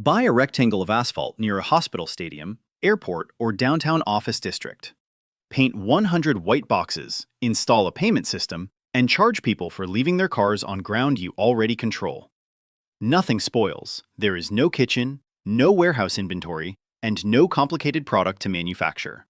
Buy a rectangle of asphalt near a hospital stadium, airport, or downtown office district. Paint 100 white boxes, install a payment system, and charge people for leaving their cars on ground you already control. Nothing spoils. There is no kitchen, no warehouse inventory, and no complicated product to manufacture.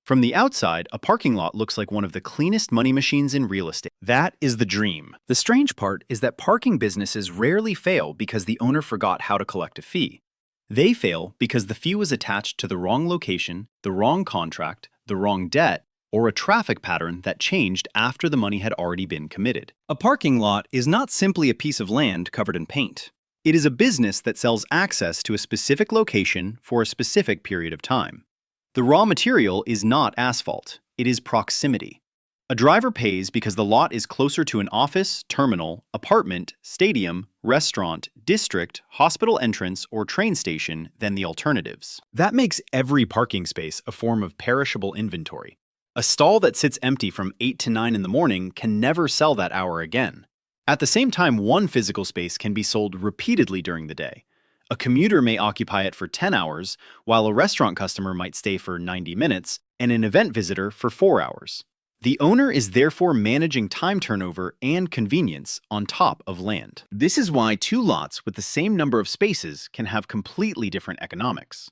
From the outside, a parking lot looks like one of the cleanest money machines in real estate. That is the dream. The strange part is that parking businesses rarely fail because the owner forgot how to collect a fee. They fail because the fee was attached to the wrong location, the wrong contract, the wrong debt, or a traffic pattern that changed after the money had already been committed. A parking lot is not simply a piece of land covered in paint. It is a business that sells access to a specific location for a specific period of time. The raw material is not asphalt, it is proximity. A driver pays because the lot is closer to an office, terminal, apartment, stadium, restaurant, district, hospital entrance, or train station than the alternatives. That makes every parking space a form of perishable inventory. A stall that sits empty from 8 to 9 in the morning can never sell that hour again. At the same time, one physical space can be sold repeatedly during the day. A commuter may occupy it for 10 hours, while a restaurant customer might stay for 90 minutes, and an event visitor for 4 hours. The owner is therefore managing time turnover and convenience on top of land. This is why two lots with the same number of spaces can have completely different economics.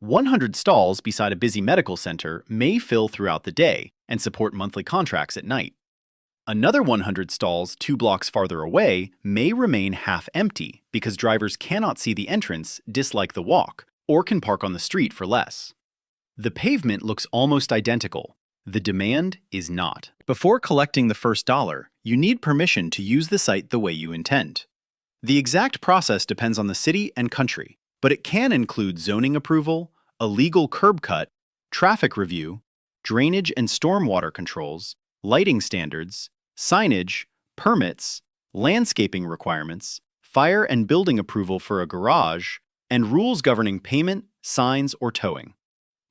100 stalls beside a busy medical center may fill throughout the day and support monthly contracts at night. Another 100 stalls 2 blocks farther away may remain half empty because drivers cannot see the entrance, dislike the walk, or can park on the street for less. The pavement looks almost identical. The demand is not. Before collecting the first dollar, you need permission to use the site the way you intend. The exact process depends on the city and country, but it can include zoning approval, a legal curb cut, traffic review, drainage and stormwater controls, lighting standards, signage, permits, landscaping requirements, fire and building approval for a garage, and rules governing payment, signs, or towing.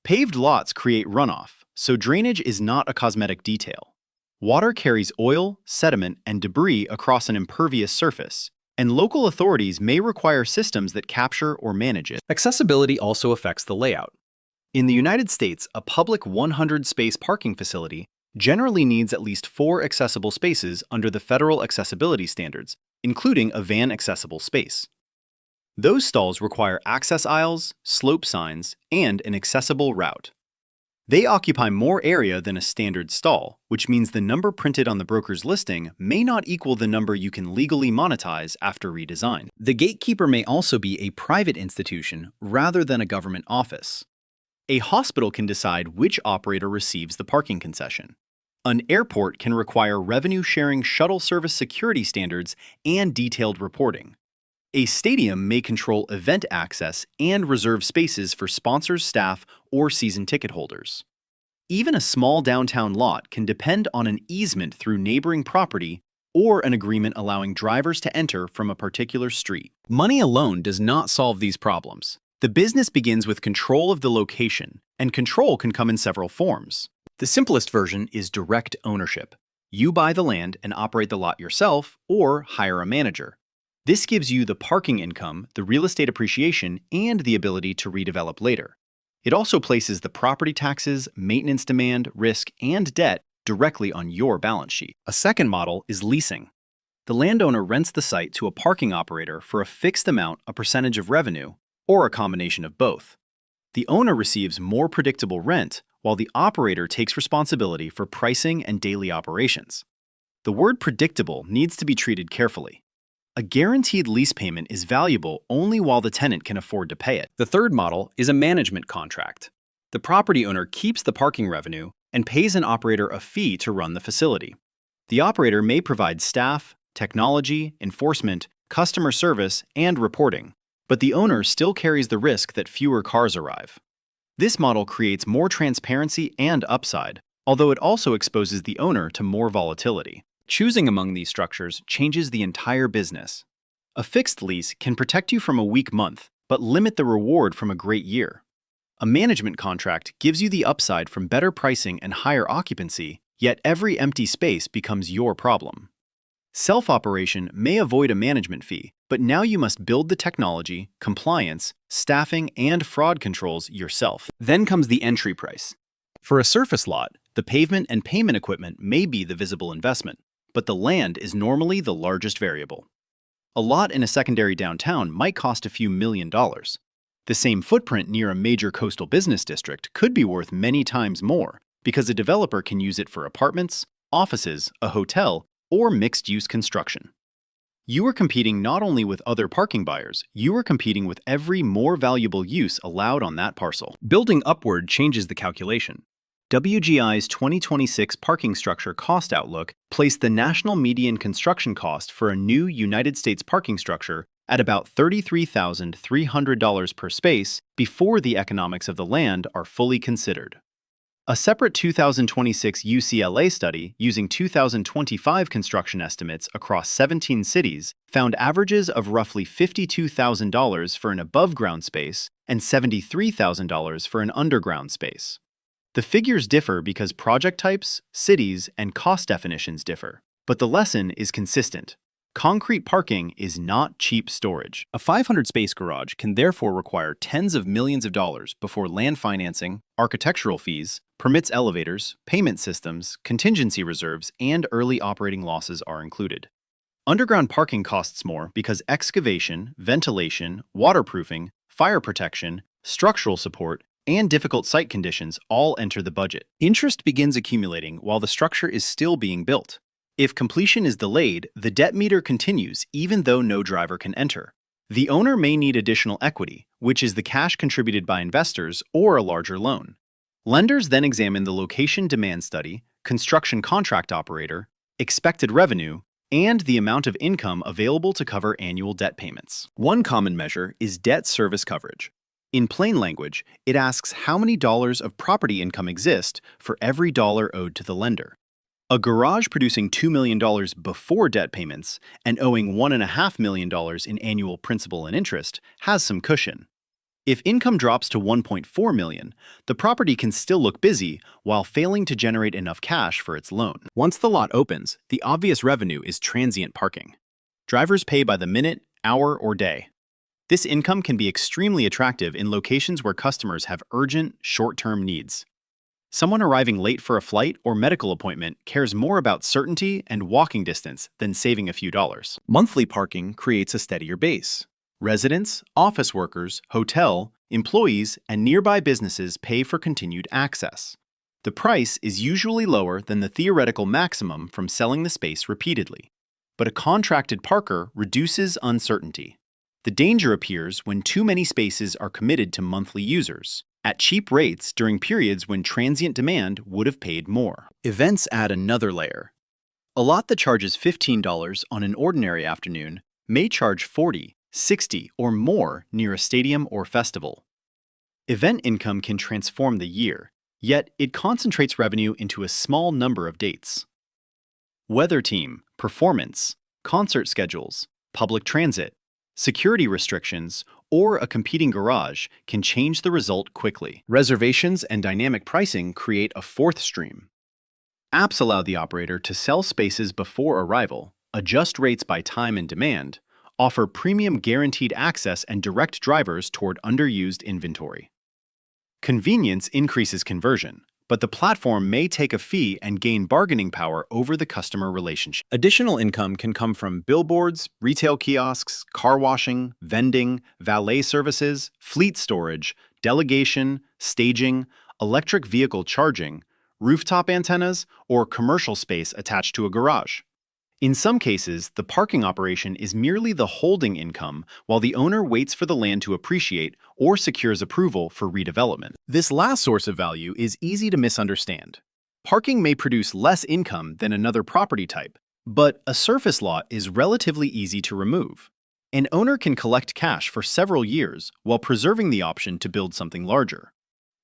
Paved lots create runoff, so drainage is not a cosmetic detail. Water carries oil, sediment, and debris across an impervious surface, and local authorities may require systems that capture or manage it. Accessibility also affects the layout. In the United States, a public 100-space parking facility generally needs at least 4 accessible spaces under the federal accessibility standards, including a van-accessible space. Those stalls require access aisles, slope signs, and an accessible route. They occupy more area than a standard stall, which means the number printed on the broker's listing may not equal the number you can legally monetize after redesign. The gatekeeper may also be a private institution rather than a government office. A hospital can decide which operator receives the parking concession. An airport can require revenue-sharing shuttle service security standards and detailed reporting. A stadium may control event access and reserve spaces for sponsors, staff, or season ticket holders. Even a small downtown lot can depend on an easement through neighboring property or an agreement allowing drivers to enter from a particular street. Money alone does not solve these problems. The business begins with control of the location, and control can come in several forms. The simplest version is direct ownership. You buy the land and operate the lot yourself or hire a manager. This gives you the parking income, the real estate appreciation, and the ability to redevelop later. It also places the property taxes, maintenance demand, risk, and debt directly on your balance sheet. A second model is leasing. The landowner rents the site to a parking operator for a fixed amount, a percentage of revenue, or a combination of both. The owner receives more predictable rent, while the operator takes responsibility for pricing and daily operations. The word predictable needs to be treated carefully. A guaranteed lease payment is valuable only while the tenant can afford to pay it. The third model is a management contract. The property owner keeps the parking revenue and pays an operator a fee to run the facility. The operator may provide staff, technology, enforcement, customer service, and reporting, but the owner still carries the risk that fewer cars arrive. This model creates more transparency and upside, although it also exposes the owner to more volatility. Choosing among these structures changes the entire business. A fixed lease can protect you from a weak month, but limit the reward from a great year. A management contract gives you the upside from better pricing and higher occupancy, yet every empty space becomes your problem. Self-operation may avoid a management fee, But now you must build the technology, compliance, staffing, and fraud controls yourself. Then comes the entry price. For a surface lot, the pavement and payment equipment may be the visible investment, but the land is normally the largest variable. A lot in a secondary downtown might cost a few $1,000,000. The same footprint near a major coastal business district could be worth many times more because a developer can use it for apartments, offices, a hotel, or mixed-use construction. You are competing not only with other parking buyers, you are competing with every more valuable use allowed on that parcel. Building upward changes the calculation. WGI's 2026 Parking Structure Cost Outlook placed the national median construction cost for a new United States parking structure at about $33,300 per space before the economics of the land are fully considered. A separate 2026 UCLA study using 2025 construction estimates across 17 cities found averages of roughly $52,000 for an above-ground space and $73,000 for an underground space. The figures differ because project types, cities, and cost definitions differ, but the lesson is consistent. Concrete parking is not cheap storage. A 500-space garage can therefore require tens of millions of dollars before land financing, architectural fees, permits, elevators, payment systems, contingency reserves, and early operating losses are included. Underground parking costs more because excavation, ventilation, waterproofing, fire protection, structural support, and difficult site conditions all enter the budget. Interest begins accumulating while the structure is still being built. If completion is delayed, the debt meter continues even though no driver can enter. The owner may need additional equity, which is the cash contributed by investors or a larger loan. Lenders then examine the location demand study, construction contract operator, expected revenue, and the amount of income available to cover annual debt payments. One common measure is debt service coverage. In plain language, it asks how many dollars of property income exist for every dollar owed to the lender. A garage producing $2 million before debt payments and owing $1.5 million in annual principal and interest has some cushion. If income drops to $1.4 million, the property can still look busy while failing to generate enough cash for its loan. Once the lot opens, the obvious revenue is transient parking. Drivers pay by the minute, hour, or day. This income can be extremely attractive in locations where customers have urgent, short-term needs. Someone arriving late for a flight or medical appointment cares more about certainty and walking distance than saving a few dollars. Monthly parking creates a steadier base. Residents, office workers, hotel, employees, and nearby businesses pay for continued access. The price is usually lower than the theoretical maximum from selling the space repeatedly. But a contracted parker reduces uncertainty. The danger appears when too many spaces are committed to monthly users, at cheap rates during periods when transient demand would have paid more. Events add another layer. A lot that charges $15 on an ordinary afternoon may charge $40, $60, or more near a stadium or festival. Event income can transform the year, yet it concentrates revenue into a small number of dates. Weather team, performance, concert schedules, public transit, security restrictions, or a competing garage can change the result quickly. Reservations and dynamic pricing create a fourth stream. Apps allow the operator to sell spaces before arrival, adjust rates by time and demand, offer premium guaranteed access and direct drivers toward underused inventory. Convenience increases conversion, but the platform may take a fee and gain bargaining power over the customer relationship. Additional income can come from billboards, retail kiosks, car washing, vending, valet services, fleet storage, delegation, staging, electric vehicle charging, rooftop antennas, or commercial space attached to a garage. In some cases, the parking operation is merely the holding income while the owner waits for the land to appreciate or secures approval for redevelopment. This last source of value is easy to misunderstand. Parking may produce less income than another property type, but a surface lot is relatively easy to remove. An owner can collect cash for several years while preserving the option to build something larger.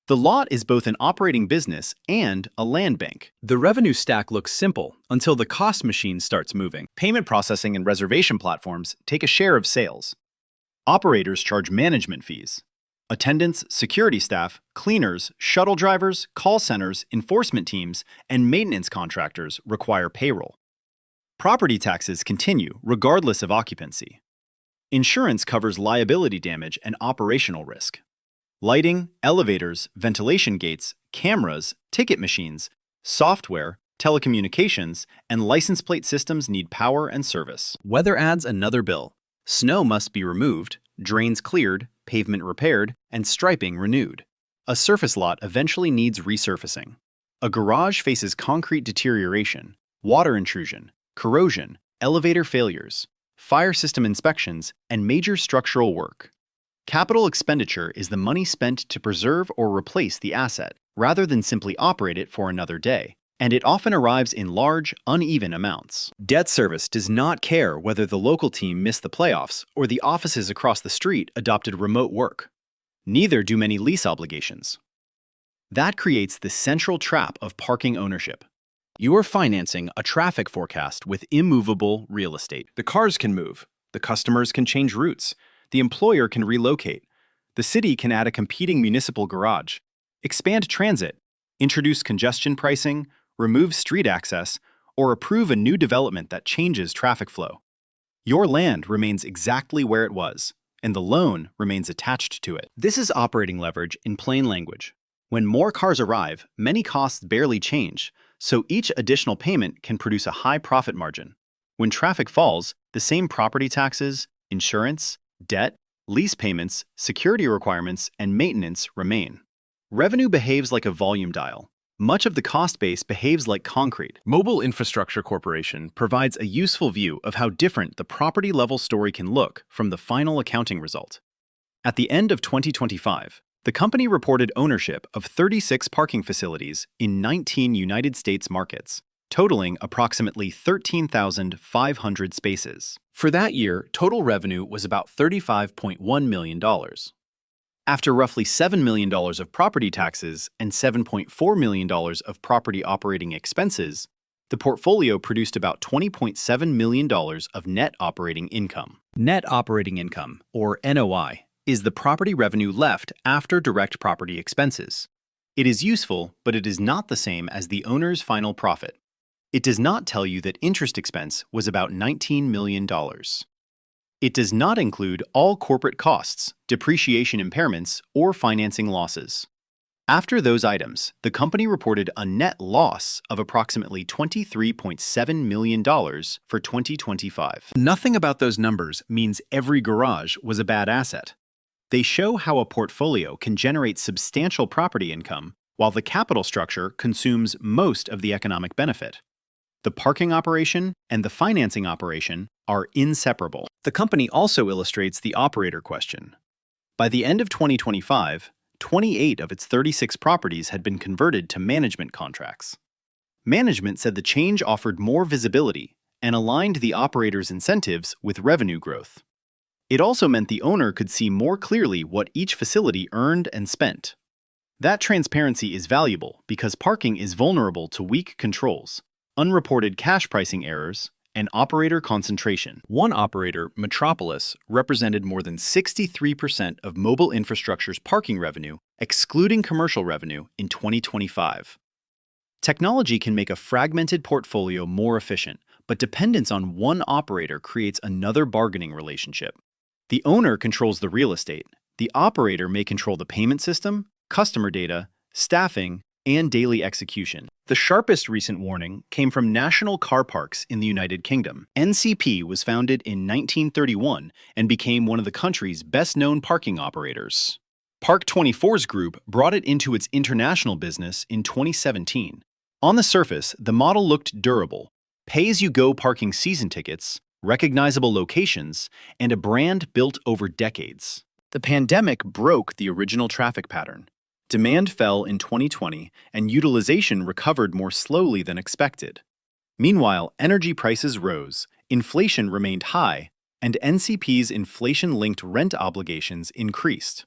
The lot is both an operating business and a land bank. The revenue stack looks simple until the cost machine starts moving. Payment processing and reservation platforms take a share of sales. Operators charge management fees. Attendants, security staff, cleaners, shuttle drivers, call centers, enforcement teams, and maintenance contractors require payroll. Property taxes continue regardless of occupancy. Insurance covers liability damage and operational risk. Lighting, elevators, ventilation gates, cameras, ticket machines, software, telecommunications, and license plate systems need power and service. Weather adds another bill. Snow must be removed, drains cleared, pavement repaired, and striping renewed. A surface lot eventually needs resurfacing. A garage faces concrete deterioration, water intrusion, corrosion, elevator failures, fire system inspections, and major structural work. Capital expenditure is the money spent to preserve or replace the asset, rather than simply operate it for another day, and it often arrives in large, uneven amounts. Debt service does not care whether the local team missed the playoffs or the offices across the street adopted remote work. Neither do many lease obligations. That creates the central trap of parking ownership. You are financing a traffic forecast with immovable real estate. The cars can move, the customers can change routes, the employer can relocate, the city can add a competing municipal garage, expand transit, introduce congestion pricing, remove street access, or approve a new development that changes traffic flow. Your land remains exactly where it was, and the loan remains attached to it. This is operating leverage in plain language. When more cars arrive, many costs barely change, so each additional payment can produce a high profit margin. When traffic falls, the same property taxes, insurance, debt, lease payments, security requirements, and maintenance remain. Revenue behaves like a volume dial. Much of the cost base behaves like concrete. Mobile Infrastructure Corporation provides a useful view of how different the property-level story can look from the final accounting result. At the end of 2025, the company reported ownership of 36 parking facilities in 19 United States markets, totaling approximately 13,500 spaces. For that year, total revenue was about $35.1 million. After roughly $7 million of property taxes and $7.4 million of property operating expenses, the portfolio produced about $20.7 million of net operating income. Net operating income, or NOI, is the property revenue left after direct property expenses. It is useful, but it is not the same as the owner's final profit. It does not tell you that interest expense was about $19 million. It does not include all corporate costs, depreciation impairments, or financing losses. After those items, the company reported a net loss of approximately $23.7 million for 2025. Nothing about those numbers means every garage was a bad asset. They show how a portfolio can generate substantial property income while the capital structure consumes most of the economic benefit. The parking operation and the financing operation are inseparable. The company also illustrates the operator question. By the end of 2025, 28 of its 36 properties had been converted to management contracts. Management said the change offered more visibility and aligned the operator's incentives with revenue growth. It also meant the owner could see more clearly what each facility earned and spent. That transparency is valuable because parking is vulnerable to weak controls, unreported cash pricing errors, and operator concentration. One operator, Metropolis, represented more than 63% of mobile infrastructure's parking revenue, excluding commercial revenue, in 2025. Technology can make a fragmented portfolio more efficient, but dependence on one operator creates another bargaining relationship. The owner controls the real estate. The operator may control the payment system, customer data, staffing, and daily execution. The sharpest recent warning came from National Car Parks in the United Kingdom. NCP was founded in 1931 and became one of the country's best-known parking operators. Park 24's group brought it into its international business in 2017. On the surface, the model looked durable: pay-as-you-go parking season tickets, recognizable locations, and a brand built over decades. The pandemic broke the original traffic pattern. Demand fell in 2020, and utilization recovered more slowly than expected. Meanwhile, energy prices rose, inflation remained high, and NCP's inflation-linked rent obligations increased.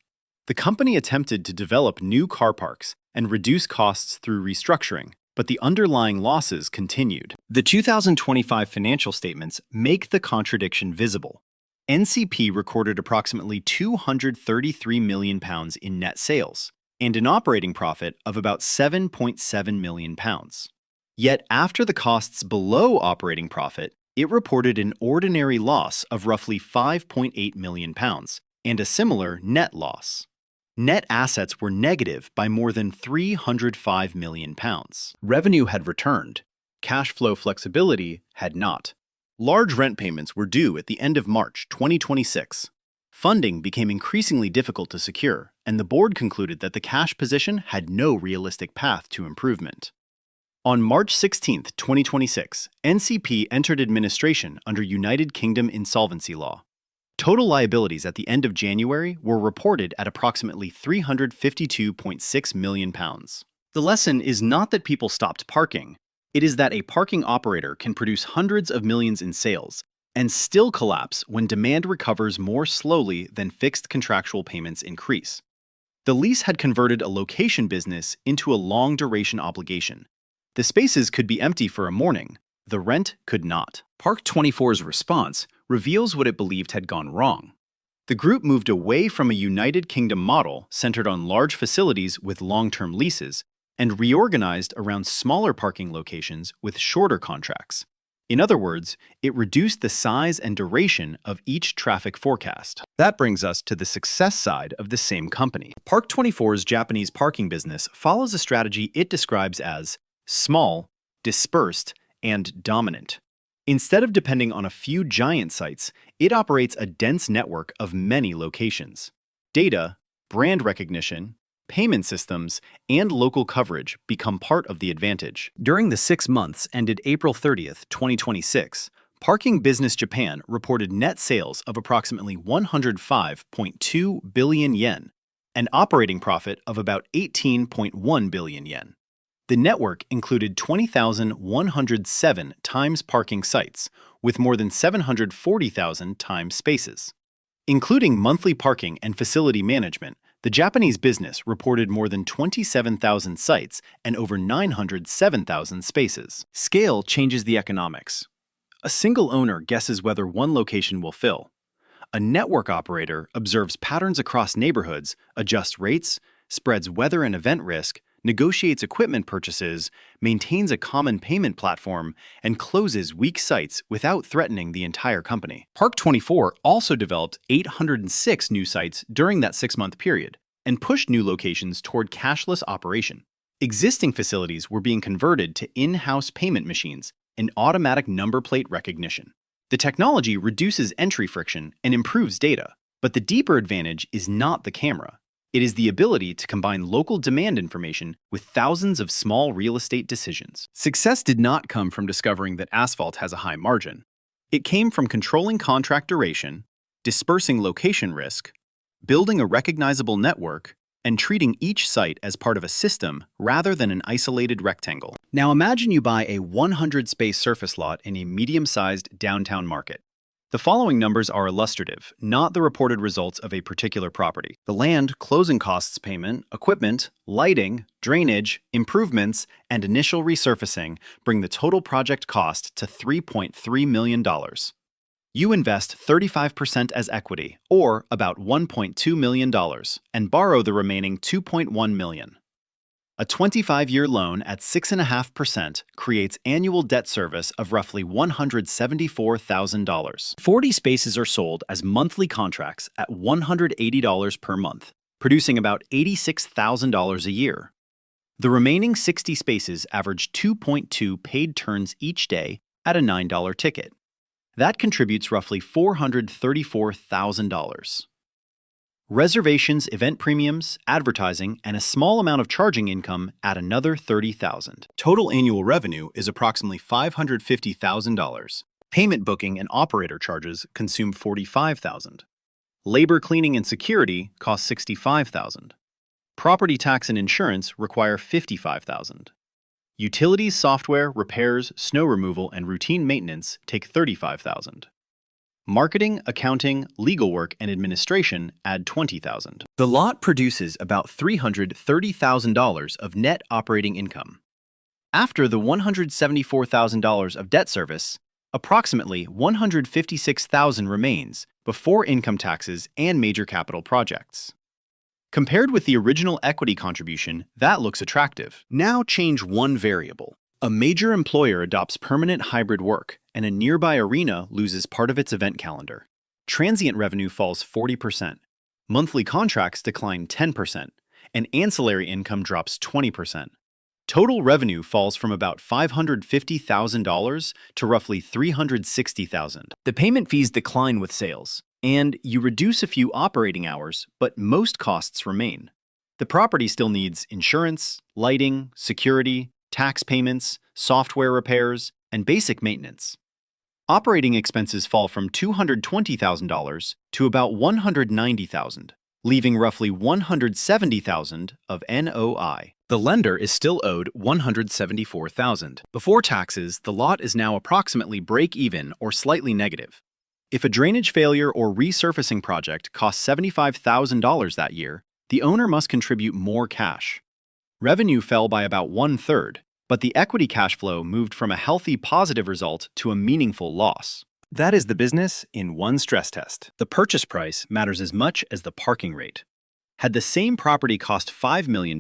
The company attempted to develop new car parks and reduce costs through restructuring, but the underlying losses continued. The 2025 financial statements make the contradiction visible. NCP recorded approximately £233 million in net sales, and an operating profit of about £7.7 million. Yet after the costs below operating profit, It reported an ordinary loss of roughly £5.8 million and a similar net loss. Net assets were negative by more than £305 million. Revenue had returned. Cash flow flexibility had not. Large rent payments were due at the end of March 2026. Funding became increasingly difficult to secure, and the board concluded that the cash position had no realistic path to improvement. On March 16, 2026, NCP entered administration under United Kingdom insolvency law. Total liabilities at the end of January were reported at approximately £352.6 million. The lesson is not that people stopped parking. It is that a parking operator can produce hundreds of millions in sales and still collapse when demand recovers more slowly than fixed contractual payments increase. The lease had converted a location business into a long-duration obligation. The spaces could be empty for a morning. The rent could not. Park24's response reveals what it believed had gone wrong. The group moved away from a United Kingdom model centered on large facilities with long-term leases and reorganized around smaller parking locations with shorter contracts. In other words, it reduced the size and duration of each traffic forecast. That brings us to the success side of the same company. Park24's Japanese parking business follows a strategy it describes as small, dispersed, and dominant. Instead of depending on a few giant sites, it operates a dense network of many locations. Data, brand recognition, payment systems, and local coverage become part of the advantage. During the 6 months ended April 30th, 2026, Parking Business Japan reported net sales of approximately 105.2 billion yen, an operating profit of about 18.1 billion yen. The network included 20,107 times parking sites, with more than 740,000 times spaces. Including monthly parking and facility management, the Japanese business reported more than 27,000 sites and over 907,000 spaces. Scale changes the economics. A single owner guesses whether one location will fill. A network operator observes patterns across neighborhoods, adjusts rates, spreads weather and event risk, negotiates equipment purchases, maintains a common payment platform, and closes weak sites without threatening the entire company. Park24 also developed 806 new sites during that 6-month period and pushed new locations toward cashless operation. Existing facilities were being converted to in-house payment machines and automatic number plate recognition. The technology reduces entry friction and improves data, but the deeper advantage is not the camera. It is the ability to combine local demand information with thousands of small real estate decisions. Success did not come from discovering that asphalt has a high margin. It came from controlling contract duration, dispersing location risk, building a recognizable network, and treating each site as part of a system rather than an isolated rectangle. Now imagine you buy a 100-space surface lot in a medium-sized downtown market. The following numbers are illustrative, not the reported results of a particular property. The land, closing costs payment, equipment, lighting, drainage, improvements, and initial resurfacing bring the total project cost to $3.3 million. You invest 35% as equity, or about $1.2 million, and borrow the remaining $2.1 million. A 25-year loan at 6.5% creates annual debt service of roughly $174,000. 40 spaces are sold as monthly contracts at $180 per month, producing about $86,000 a year. The remaining 60 spaces average 2.2 paid turns each day at a $9 ticket. That contributes roughly $434,000. Reservations, event premiums, advertising, and a small amount of charging income add another $30,000. Total annual revenue is approximately $550,000. Payment booking and operator charges consume $45,000. Labor cleaning and security cost $65,000. Property tax and insurance require $55,000. Utilities, software, repairs, snow removal, and routine maintenance take $35,000. Marketing, accounting, legal work, and administration add $20,000. The lot produces about $330,000 of net operating income. After the $174,000 of debt service, approximately $156,000 remains before income taxes and major capital projects. Compared with the original equity contribution, that looks attractive. Now change one variable. A major employer adopts permanent hybrid work, and a nearby arena loses part of its event calendar. Transient revenue falls 40%. Monthly contracts decline 10%, and ancillary income drops 20%. Total revenue falls from about $550,000 to roughly $360,000. The payment fees decline with sales, and you reduce a few operating hours, but most costs remain. The property still needs insurance, lighting, security, tax payments, software repairs, and basic maintenance. Operating expenses fall from $220,000 to about $190,000, leaving roughly $170,000 of NOI. The lender is still owed $174,000. Before taxes, the lot is now approximately break-even or slightly negative. If a drainage failure or resurfacing project costs $75,000 that year, the owner must contribute more cash. Revenue fell by about 1/3, but the equity cash flow moved from a healthy positive result to a meaningful loss. That is the business in one stress test. The purchase price matters as much as the parking rate. Had the same property cost $5 million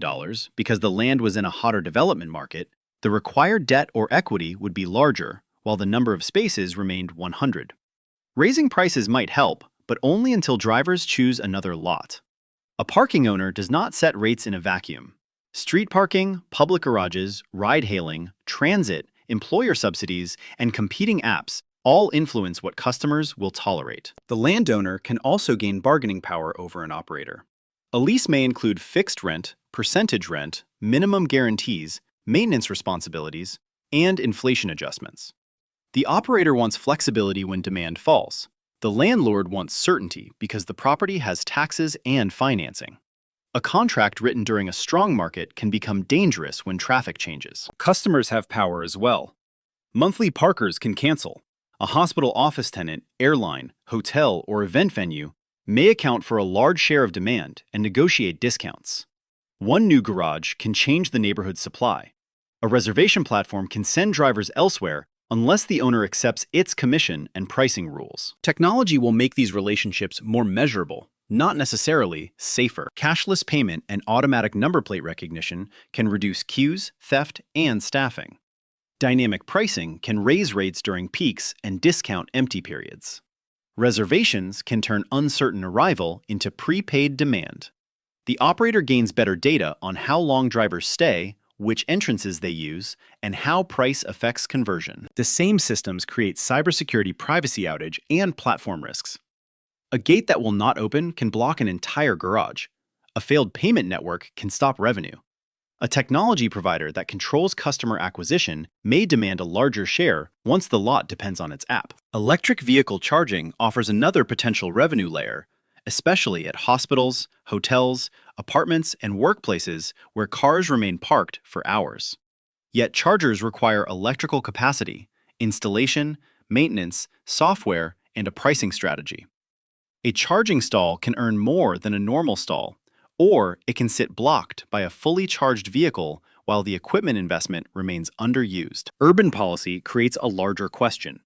because the land was in a hotter development market, the required debt or equity would be larger, while the number of spaces remained 100. Raising prices might help, but only until drivers choose another lot. A parking owner does not set rates in a vacuum. Street parking, public garages, ride-hailing, transit, employer subsidies, and competing apps all influence what customers will tolerate. The landowner can also gain bargaining power over an operator. A lease may include fixed rent, percentage rent, minimum guarantees, maintenance responsibilities, and inflation adjustments. The operator wants flexibility when demand falls. The landlord wants certainty because the property has taxes and financing. A contract written during a strong market can become dangerous when traffic changes. Customers have power as well. Monthly parkers can cancel. A hospital office tenant, airline, hotel, or event venue may account for a large share of demand and negotiate discounts. One new garage can change the neighborhood's supply. A reservation platform can send drivers elsewhere unless the owner accepts its commission and pricing rules. Technology will make these relationships more measurable, not necessarily safer. Cashless payment and automatic number plate recognition can reduce queues, theft, and staffing. Dynamic pricing can raise rates during peaks and discount empty periods. Reservations can turn uncertain arrival into prepaid demand. The operator gains better data on how long drivers stay, which entrances they use, and how price affects conversion. The same systems create cybersecurity privacy outage and platform risks. A gate that will not open can block an entire garage. A failed payment network can stop revenue. A technology provider that controls customer acquisition may demand a larger share once the lot depends on its app. Electric vehicle charging offers another potential revenue layer, especially at hospitals, hotels, apartments, and workplaces where cars remain parked for hours. Yet chargers require electrical capacity, installation, maintenance, software, and a pricing strategy. A charging stall can earn more than a normal stall, or it can sit blocked by a fully charged vehicle while the equipment investment remains underused. Urban policy creates a larger question.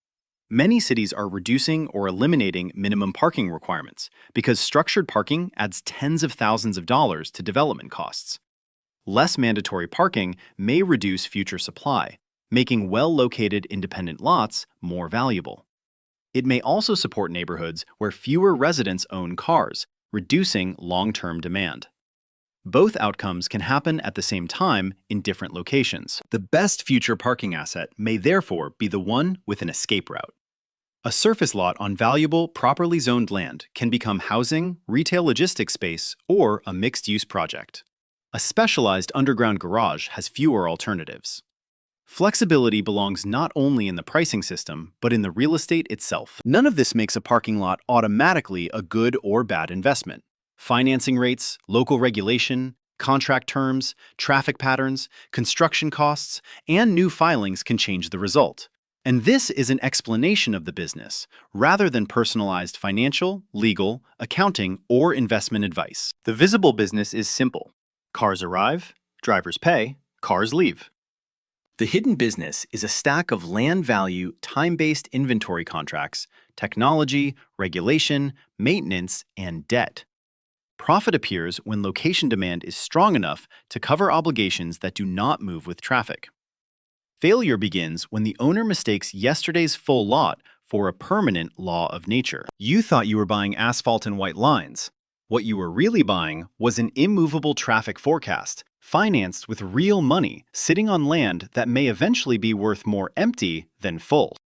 Many cities are reducing or eliminating minimum parking requirements because structured parking adds tens of thousands of dollars to development costs. Less mandatory parking may reduce future supply, making well-located independent lots more valuable. It may also support neighborhoods where fewer residents own cars, reducing long-term demand. Both outcomes can happen at the same time in different locations. The best future parking asset may therefore be the one with an escape route. A surface lot on valuable, properly zoned land can become housing, retail logistics space, or a mixed-use project. A specialized underground garage has fewer alternatives. Flexibility belongs not only in the pricing system, but in the real estate itself. None of this makes a parking lot automatically a good or bad investment. Financing rates, local regulation, contract terms, traffic patterns, construction costs, and new filings can change the result. And this is an explanation of the business, rather than personalized financial, legal, accounting, or investment advice. The visible business is simple. Cars arrive, drivers pay, cars leave. The hidden business is a stack of land value, time-based inventory contracts, technology, regulation, maintenance, and debt. Profit appears when location demand is strong enough to cover obligations that do not move with traffic. Failure begins when the owner mistakes yesterday's full lot for a permanent law of nature. You thought you were buying asphalt and white lines. What you were really buying was an immovable traffic forecast, financed with real money, sitting on land that may eventually be worth more empty than full.